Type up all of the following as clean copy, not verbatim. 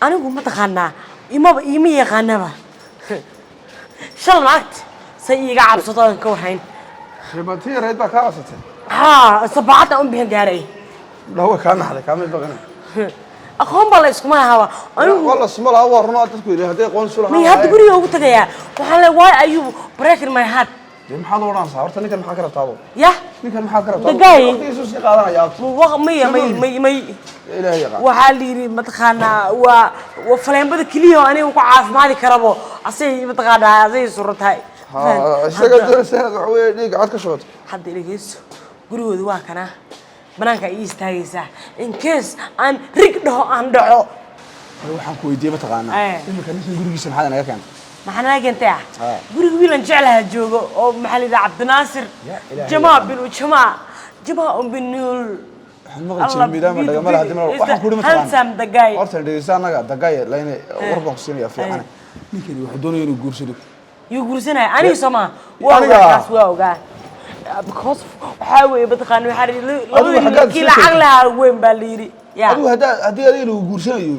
أنا قوم تخنا إما يخنا شل معت سيجا عبسطان كوهين شبتي ريت بقى كاسته ها صبعت أم بين داري لا هو كان على كامل بقنا أخوهم بالله اسمها هوا أنا والله اسمه لا هو رنا تذكر هذا قنصل ما يهد بري هو تجاه وحلا واي أيوب بريكن ما يهد دي محل وران صارت نكمل محاكرة تابو يا نكمل محاكرة تابو دقاي يسوس قادنا يا وق مي إلهي قا وحالي متخانة وفلان بدك كليه أنا وقعاف ما ذي كربو عصي متخانة زي صورة هاي ها اشتغل دور سنة وحوي ليك عاد كشوت حد يلقيس قرود واكنا بنانك يستايسه إن كيس أن ركضه أن دعو waxaan ku weydiiyay mataqaana imika ninkan gurigiisa maxaa naga keenay maxaa naga keentay guriga wiilan jecelaha joogo oo maxalida Cabdinaasir Jamaa bin Nuur waxaan maqlay jilmiidaan ma dhaga malaha hadii waxaan ku dhimay handsam dagay horta dhageysan naga dagay layna warba ku siinaya fiican ninkan wuxuu doonayaa inuu guursado guursanay aniga Soma waa kaas waa ogaa because waxa weey badqaan waxa kii lacag lahaa weyn baa liiri adigu hadii inuu guursanayo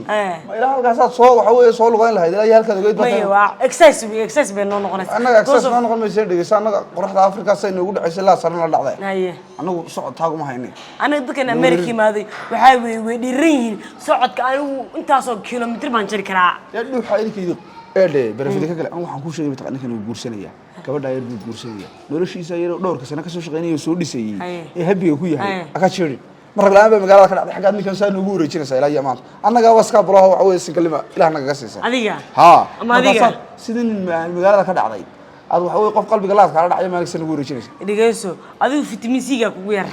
ma ilaa halkaas soo waxa weey soo luqayn lahayd ilaa halkaas ogeyd baa excess been noo noqonaysa anaga excess ma noqon mayso dhageysan anaga qorraxda Afrika say noogu dhacaysay la sarna la dhacday anagu socod taagu ma haynay anaga dadkan America maaday waxa weey dhiran yihiin socodka anigu intaas oo kilomitir baan jari karaa yaa dhuuxa idinkaydu eedhe barafida kale aan waxaan ku sheegay mid ninkan uu guursanaya gabadha yar buu guursanaya noloshiisa yar dhowrka sano ka soo shaqeynayay soo dhisayay ee habiga ku yahay aka jeerin mar laaba magaalada ka dhacday xagga ninkan saa noogu wareejinaysa ilaa yamaan annaga waska bulaha waxa weey sinkalima ilaa naga gasaysa adiga ha adiga sidin magaalada ka dhacday aad waxa weey qof qalbiga laad kala dhacay maaligsan ugu wareejinaysa dhigayso adigu vitamin C ga kugu yar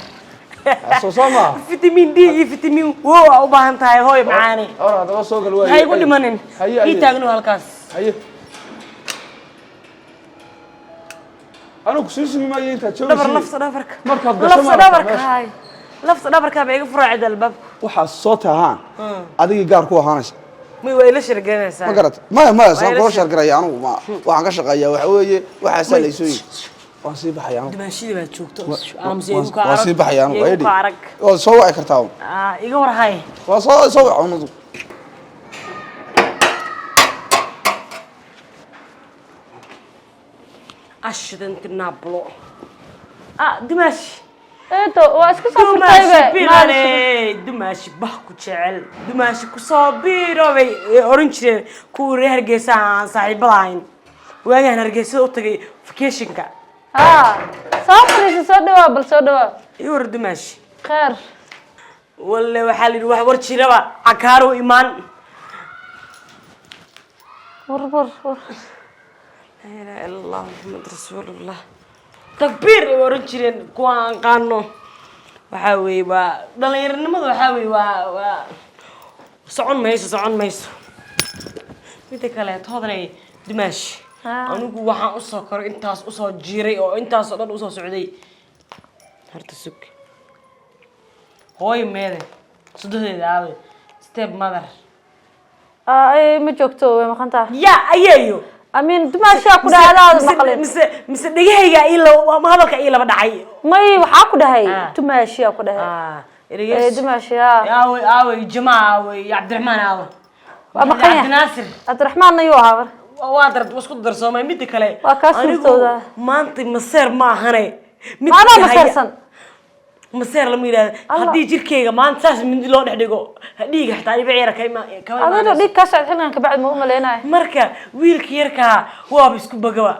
Sosoma vitamin D iyo vitamin O u baahan tahay hooy macaani ora daba soo gal way hay ku dhimanin ii taagno halkaas haye أنا كسوسي ما ينتهي تشوفي دبر لفظ دبرك مركب لفظ دبرك هاي لفظ دبرك بيجي فرع عند الباب وحصوتها هان هذه جار كوا هانش ما ويلش رجعنا ما قرأت ما صار شرقة أنا ما وعن شقة وحوي وحسن يسوي وصيب حيانو دمشي بقى شوكتو أنا مسيبك وصيب حيانو ويدي وصوّع كرتاهم يقور هاي وصوّع ونضو أشدن تنابلو دمشي أنتو واسكو صار طيبة دمشي بحكو شعل دمشي كصابيرة بي أورنج كوري هرجيسان صاحب لاين وأنا هرجيسان أوتكي فكيشنكا صافري سودوا بالسودوا يور دمشي خير ولا وحالي واحد ورشي ربع عكارو إيمان ور لا إله إلا الله محمد رسول الله تكبير ورنشرين كوان قانو وحاوي دلير النمط وحاوي صعون ميسو ميتك لا تهضري دمشق أنا waxaan u soo koray intaas u soo jiiray oo intaas oo dhan u soo socday harta sug hooy meede sudadeeda aawe step mother ay ma joogto way maqantaa ya ayeeyo amin dumaasha ku dhacdaad maqlin mise dhagahayga ilo ma hadalka ilo ba dhacay may waxa ku dhahay dumaasha ku dhahay dumaasha aawe jamaa aawe Cabdiraxmaan aawe Cabdiraxmaan ayu ahaa وادرت واسكت درسومي ميدي كله أنا ما أنت مسير ما هني ما أنا مسيرسن مسير لما يلا هدي جركيجا ما أنت ساس من دلون حديقو هديك حتى أنا بعيرك كمان أنا ديك كاسة حنا كبعد مو ملينا مركا ويل كيركا وابسكو بجوا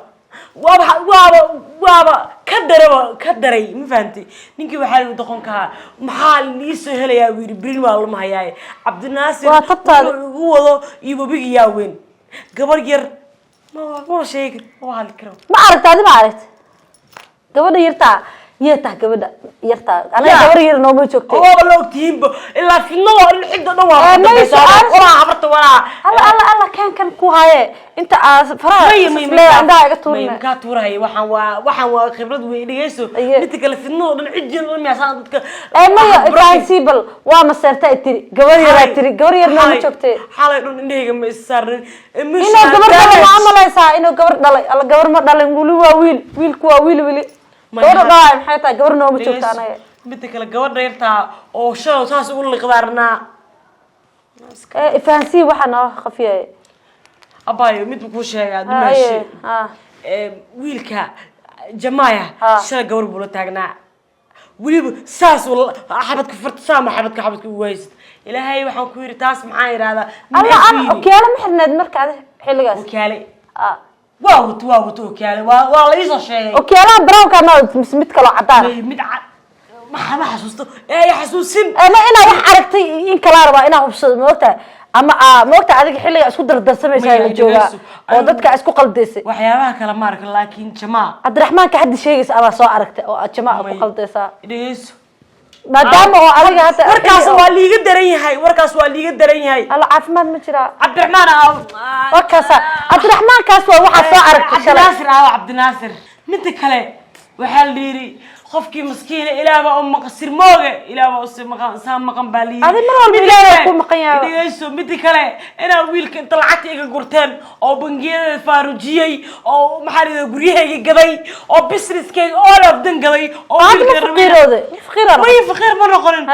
وابا كدري ما فهمتي نيجي بحال ودخون كها محل يسهل يا ويري برين والله ما هي عبد الناصر هو يبغى بيجي يا وين قبر ير ما شيء ما هالكلام ما عرفت هذا ما عرفت قبر يرتا قبر يرتا أنا قبر ير نومي شوكتي والله تيم إلا في النوع الحدة نوع ولا عبرت ولا الله كان كوهاي أنت فراغ لا عندها كتورنا ما كاتورة هي وحن خبرت ويديسو نتكلم في النوع من عجل من يساعد ما فانسيبل ومسرت تري قبر ير نومي شوكتي حاله إنه ما يصير إنه قبر ما عمله سا إنه قبر دلي الله قبر ما دلي نقوله ويل كوا ويل قبر ضايع حتى قبر نومي شوكتي أنا متى كلا قبر ديرتا أو شو ساس أقول لك قدرنا فانسي waxana khafiyay abayo mid ku sheegay dumashi wiilka jamaaya shala gabar buu la taagnaa waliba saas xabadka fartasama xabadka u waayst ilaahay waxaan ku yiri taas maxaa yiraahdaa alla okeela ma xirneed marka xilligaas okeele waa okeele waa la isoo sheegay okeela brownka ma mid kale cadaan mid ما حسوسته إيه حسوسين أنا wax aragtay in kala raba ina hubsado moogta ama moogta adiga xilliga isku dardarsamaysaa la jooga oo dadka isku qaldeysay waxyaabaha kala ma arkin laakiin jamaa Abdiraxmaan ka hadii sheegaysa ama soo aragtay oo jamaa ku qaldeysa dhigeyso maadaama oo adiga hada warkaas waa liiga daran yahay alla caafimaad ma jira Abdiraxmaan warkaas Abdiraxmaan kaas waa waxa soo aragtay Cabdinaasir mid kale waxa la yiri qofkii miskiin ilaaba oo maqsir mooga ilaaba oo saan maqan baaliye adi mar walba ilaahay ku maqan yahay dhigeyso mid kale ina wiilka inta lacagta iga gurteen oo bangiyada faarujiyay oo maxaa guriyahayga gaday oo businesskayga all of them gaday oo wiilka faqiir ma noqonin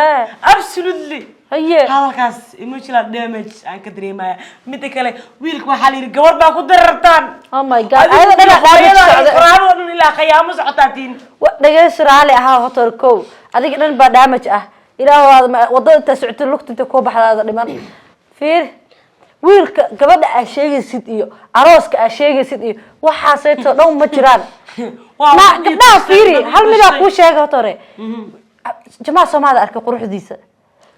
absolutely haye halkaas emotional damage aan ka dareemaya mid kale wiilka waxa la yiri gabar baa ku darartaan oh my god ayada dhan ilaa qiyaamo socotaatiin dhageyso raali aha hotel ko adiga dhan ba damage ah ilaahu wadada socotay lugta ku baxdaada dhiman fiir wiilka gabadha ay sheegaysid iyo arooska ay sheegaysid iyo waxa sayto dhow ma jiraan ma gabadha fiiri hal mid aan ku sheegay hotore jamaa Soomaaliya arkay quruxdiisa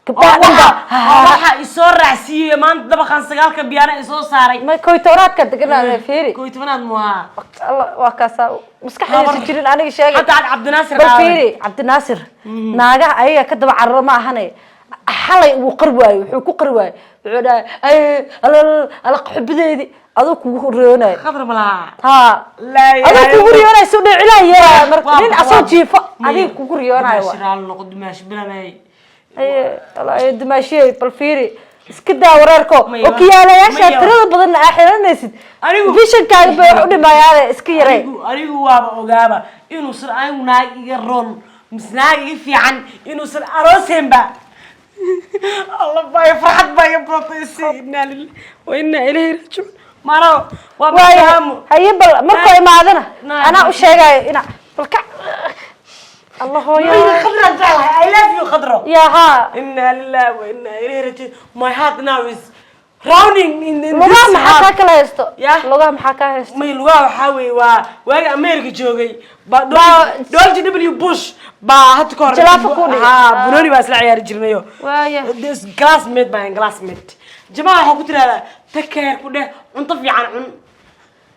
waxa isoo raacsiiyay maanta dabaqan sagaalka biyana isoo saaray ma koytooraadka deganaa fiiri koytoonaad muha Allah waa kaasa maskaxdiisa jirin aniga sheegay hada Cabdinaasir fiiri Cabdinaasir naaga ayaga ka daba carro ma ahanay xalay uu qarwaay wuxuu ku qarwaay wuxuu dhahay ala xubdeedi adoo kugu riyoonay khadar malaha ha adoo kugu riyoonay soo dhicilaa marka nin asoo jiifo adiga kugu riyoonay waa shiraal noqdo maash bilanay ay dimaashii bal fiiri iska daa wareerko oo kiyaalayaasha tirada badan ah xiranaysid vision-kaaga bay u dhimayaan iska yaray anigu waaba ogaaba inuu san ay naag iga roon misnaag iga fiican inuu san arooseenba Allah bay farxad bay protesi inna lillahi wa inna ilayhi raji'un maro waa fahmo haye bal markoo imaadana ana u sheegay ina balka الله يا خضرة جالها I love you خضرة يا ها إنا لله وإنا إليه راجعون my heart now is drowning in this لغة محاكاة كلا يستو لغة محاكاة يستو ما لغة وحاوي واجا أمريكا جوجي دولجي دبليو بوش با هاتكور جلافة كوني ها بنوني بس لا عيار جرنيو وايا this classmate باين classmate جماعة هو كتير هذا تكير كده عنطفي عن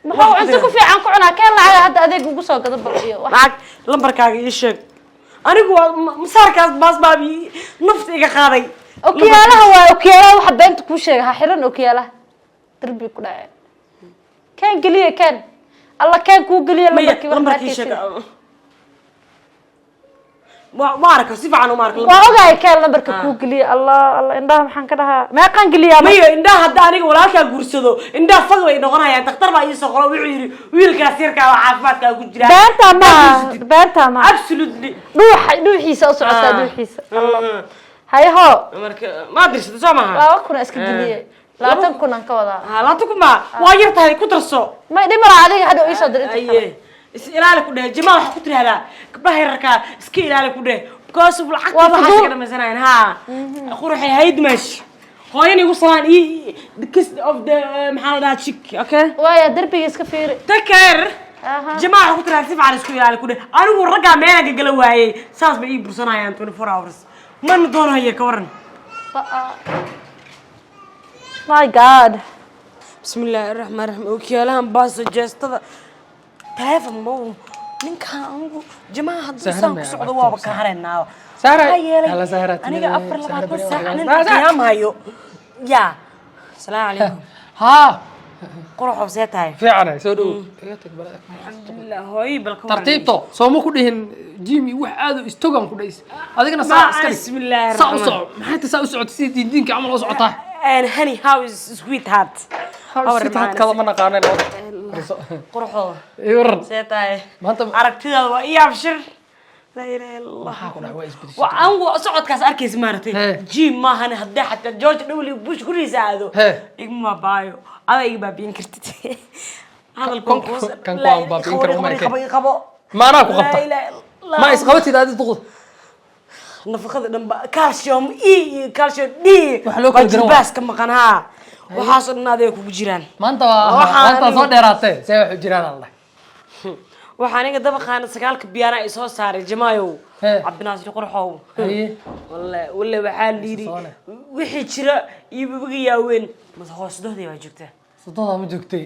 ما هو عندكم في عنكم عنا كان لا هذا أذيك وقصة كذا بريء معك لمبركاك يشك أنا مساركاس باس بابي نفتي كخاري أوكياله هو أوكياله وحبيت كل شيء حيران أوكياله تربي كل عين كان قليه كان الله كان كو قليه لمبرك يشك مارك صيف عنه مارك وأوجا كان لمبرك كو قليه الله إنها محن كده ما كان قليه ما إنها هداني ولا كان قرصده إنها فضل إنه غنى يعني تختار بقى يسقط ويل كثير كعافات كوجرا بنتا ما absolutely روحي سأصعد روحي الله هاي هو ما أدري شو سامها لا كنا اسكت قليه لا تكون أنك وضع لا تكون ما واجرت هاي كترسو ما يدي مرة عليه هذا إيش أدري أيه إسئلة كده جماعة كتر هذا كبهر ركا إسكيلة كده بكاس بالعكس وحاجة كده مثلاً ها أخوي هيد مش خاين يوصلان the kiss of the محل شيك أوكي ويا دربي إسكفير تكر جماعة كتر هسيف على إسكيلة كده أنا ورجع مانا جلوا هاي ساس بيجي برسنا يعني 24 hours ما ندور هي كورن my god بسم الله الرحمن الرحيم أوكي لهم باص جست تلفون مو ninkan jamaah hadda saan ku socdo waaba ka hareynaa Sara hala Sara aniga afar labaad saacanin qiyaam hayo ya salaam alaykum ha qorox oo tahay fiicana soo dhow iga tag balad alhamdulillah hooy balka tartiibto soo ma ku dhihin jimi wax aad u istogan ku dhays adigana saa iska bismillaah maxay saa u socotay si diinka amal oo socota and honey how is sweetheart sweetheart kala ma naqaanay qoroxo iwar see tahay maanta aragtidaada waa ii abshir لا إله إلا الله waxaa ku dhac waa isbedeshay وأنا صعد كاس أركيز مارتي إيه. جيم ما هن هدا حتى جورج دولي بوش كل يساعدوا إيه. إجمع بايو هذا يجيب بينكرتي هذا الكونكوس كان كوان بابينكر وما يكاد. خبو ما أنا لا قبطة إله إلا الله ما إسقوتي ده تضغط نفخذ دم كالسيوم إي كالسيوم دي وحلوك الجروح. بس كم قنها وحاصل نادي كوجيران maanta waa soo dheeraatay see wax jiraan Allah waxaan iga daba qaana sagaalka biyaana ay soo saaray jamaayo Hee. cabdinaasir qurxow haye walla waxaa liiri Soone. wixii jira iyo babaga yaaweyn mas hoosdoodii baa joogta sodooda ma joogtay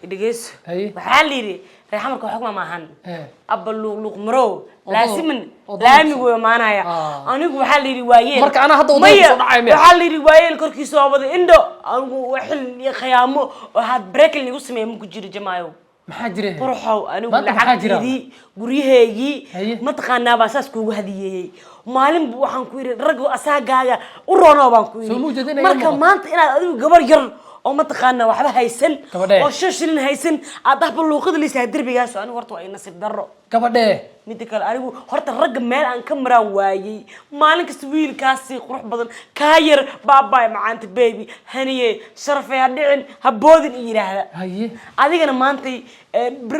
dhegeyso Haye. waxaa liiri reexamarka xogma maahan Hee. abba luuq marow laasimin Odo- laamigu way maanaya Ah. anigu waxaa liiri waayeel Marka anaa hadda wadada Maya, kusoo dhacay miya? waxaa liiri waayeel korkiisa oo wada indho anigu xil iyo khiyaamo oo had breaking lagu sameeyo ma ku jiro jamaayo maxaa jira qurxow anigu Maanta maxaa jira? lacagteedii guryaheygii Haye. mataqaanaa baa saas kuugu hadiyeeyey maalin waxaan ku yidhi rag asaagaaga u roonoo baan ku Soo ma yidhi ujeedinaya marka muuqato? maanta inaad adigu gabar yar oo mataqaanaa waxba haysan Gabadhee. oo 5 shilin haysan aad ahba luuqada liisaa derbigaas anigu horta waa nasiib darro gabadhee midda kale anigu horta ragga meel aan ka maraan waayey maalin kasta wiilkaasi qurux badan kaa yar baabaay macaanta baby haniye sharafay ha dhicin ha boodin i yidhaahda haye adigana maantay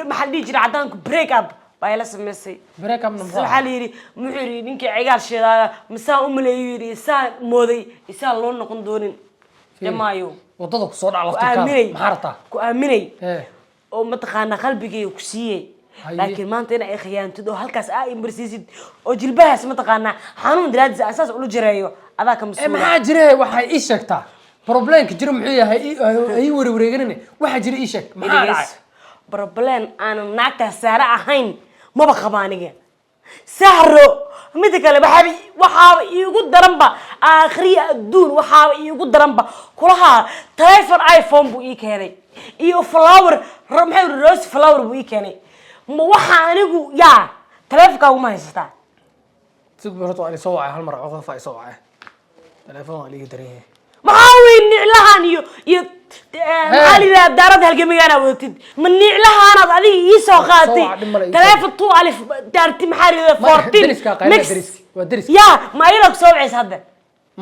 maxaa la dhihi jiray caddaanku break up baa ila samaysay break up number waxaa la yidhi muxuu yidhi ninkii cigaal sheedaaya masaan u maleeyu yidhi isaan mooday isaan loo noqon doonin jamaayo wadada ku soo dhac ku laftirkaada aaminay maxaa rabtaa ku aaminay Hee. oo mataqaanaa qalbigayga ku siiyey Haye. laakiin maanta in ay khiyaantid oo halkaas aa imarsiisid oo jilbahaas mataqaanaa xanuun daraadiis aan saas ula jareeyo adaa ka mas-uula maxaa jira waxay ii sheegtaa problemka jira muxuu yahay ay wareeganine waxa jira ii sheeg maxaa dhacay problem aan naagtaas saare ahayn maba qaba aniga sahro midda kale waxaaba iigu daranba aakhriya adduun waxaaba iigu daranba kulaha telefon iphone buu ii keenay iyo flower maxay rose flower buu ii keenay ma waxa anigu yaa telefonkaagu ma haysataa sidoo horta waa soo wacay hal mar qof ay soo wacay telefoon waa liiga dareeyay maxaa weyn niclahan iyo maxaa la yidhaha daaradda halgamigaana wadatid ma niclahaanaad adiga ii soo qaatay Soo dhib male ii teleefon 2 alif daarti maxaa la yidhaha 14 deriska qayb deriski waa deriski yaa ma ayada soo wacaysa hadda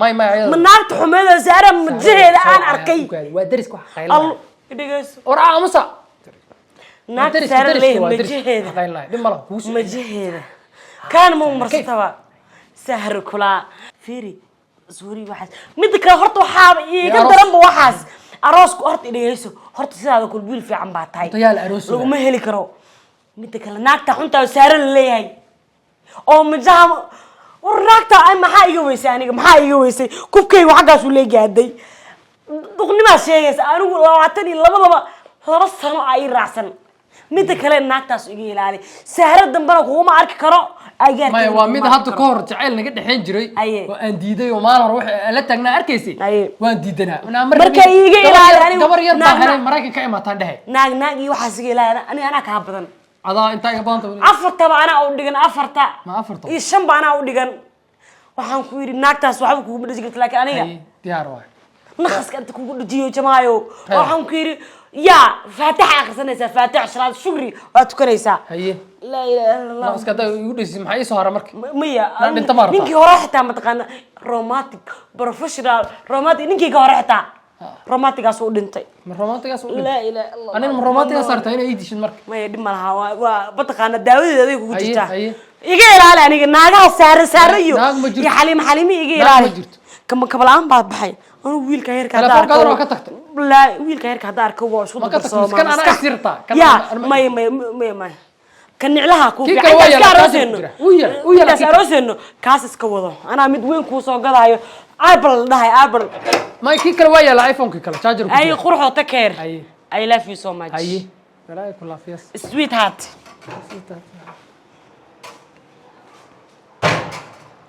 may ayada ma naagta xumeeda saara majaheeda aan arkay waa deriska wax qayl al dhegeyso or aamusa naagta saara leeyahay majaheeda qayl dhib mala kuus majaheeda kaan ma marsataba sahar kula fiiri suuri waxaas midda kale horta waxaaba iiga daranba waxaas aroosku horta dhegeyso horta sidaada kul wiil fiican baa tahay tayaal aroos laguma heli karo midda kale naagta xunta saara leeyahay oo majaha war naagta ay maxaa iga weysay aniga maxaa iga weysay kubkaygu xaggaas uu leegaaday duqnimaa sheegaysa anigu 22 sano ay raacsan midda kale naagtaas iga ilaali sahra dambana kuma arki karo maya waa mid hadda ka hor jacayl naga dhexeyn jiray oo aan diiday oo maalin hore wax la taagnaa arkaysay waan diidanaa marka iga ilaali anigu gabar yar baa helay maraykan ka imaataan dhexe naag iyo waxaas iga ilaali anaa kaa badan adaa intaa iga badan tahay afarta anaa u dhigan afarta ma afarta iyo 5 baa anaa u dhigan waxaan ku yidhi naagtaas waxba kugu dhisi karta laakiin aniga diyaar waay naqaska inta kugu dhajiyo jamaayo waxaan ku yidhi yaa faataxa akhrisanaysaa faatax salaad shukri waad tukanaysaa haye laa ilaaha illa allah naqaska daa igu dhisi maxay soo hara marka maya dhinta ma rabtaa? ninkii hore xitaa mataqaana romantic professional romantic ninkii ka hore xitaa romantigaas uu dhintay ma romantigaas u laa ilaaha illa allah anina ma romantigaas sarta inay ii dishin marka maya dhib ma laha waa mataqaana daawadeeda aday kugu Haye, jirtaa haye. iga ilaali aniga naagaha saare iyo naag ma jirto. iyo xaliimo iga Naag ma ilaali jirto. kabala-aan baad baxay anigu wiilka heerka Telefoonkaada waa ka tagtay? laa wiilka heerka hadda arko waa isku Ma ka tagtay? Miskan anaa isirtaa. Kan ya anaa- maya kan niclaha ku Kii fiican kale waa iska yaala, arooseyno taas ku jira. U yaala iska kii kale. arooseyno kaas iska wado anaa mid weyn kuu soo gadaayo apple la dhahay apple ma kii kale waa yaala iPhone-kii kale charger ku ay jira qurxo ta keer Haye. I love you so much haye walaa ku laafiyas sweetheart Sweetheart.